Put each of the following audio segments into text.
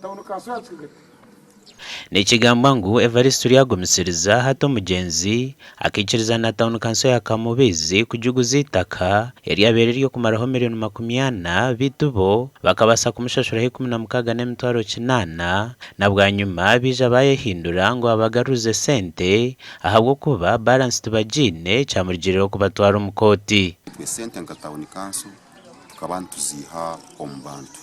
tabona kanso yatwigate ni ikigamba ngo Evariste yagomisiriza hato mugenzi akikiriza na town kanso ya Kamubizi kujuguza itaka yari yabereye kumaraho $20,000 bitubo bakabasa kumushashura he 16 n'emitwaro 8 na bwa nyuma bija bayehindura ngo abagaruze sente ahabwo kuba balance tubagine cyamurigiriro kubatwara umukoti sente nga town kanso tukabantu ziha ombantu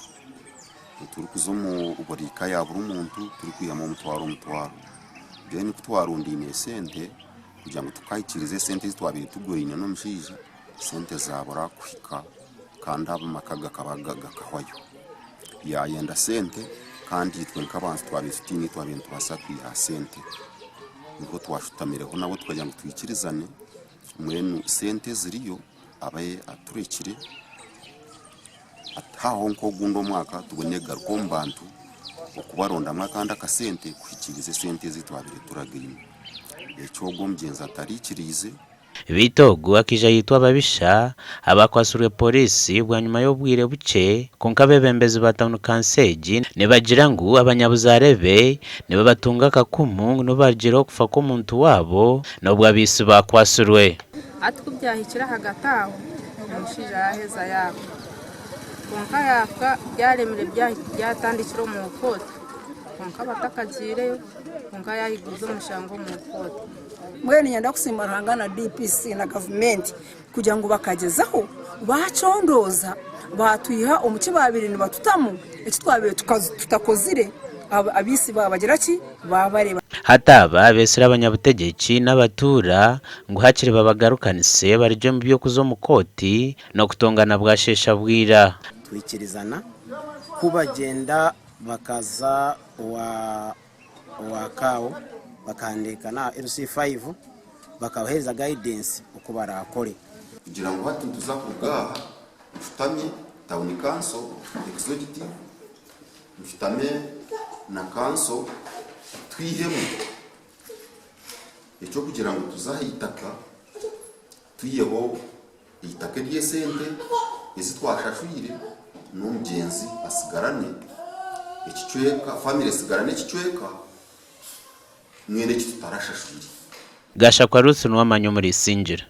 turi kuzomu uburika ya buri umuntu turi kuyama umutwaro then kutwarundine sente kugira ngo tukayikirize sente zitwabiri tugorine no mshije sente zabura kuhika kandi aba makaga kabagaga kahwayo yayenda sente kandi twe nkabantu twabifitini twabintu basakwiha sente niko twashutamireho nabo twagira ngo twikirizane mwenu sente ziriyo abaye aturekire ataho nko gundo mwaka tubone garuko mbantu okubaronda mwakanda akasente kuhikirize sente zitwabire turagirimo ecyogo mgenzi atarikirize Bitogo akija yitwa babisha abakwasuriwe polisi bwa nyuma yo bwire buce konkabebembezi batanu kanseji nebagira ngo abanyabuzarebe niba batunga kakumu no bagira kufa ko muntu wabo no bwabisi bakwasuriwe atkubyahikira hagataho umushija yaheza yabo konka yapfa byaremere byatandikiro mu koti konka batakagire konka yayiguze umushango mu koti mwene nyanda kusimaranga na DPC na government kugira ngo bakagezaho bacondoza batuyiha umuci babiri ni batutamu eki twabire tutakozire abisi babagira ki babareba hataba besira abanyabutegeki n'abatura ngo hakire babagarukanise barije mu byo kuzo mu koti no kutongana bwashesha bwira twikirizana kubagenda bakaza wa kawo bakandika na LC5 bakabahereza guidance uko barakore kugira ngo hati tuzakuga mfitame town council executive mfitame na council twihemu icyo kugira ngo tuzahitaka tuyeho itake ry'esente izitwashashwire n'umugenzi asigarane ikicweka family asigarane ikicweka mwene kitarashashwire gasha kwa Ruth n'wamanyo muri Singira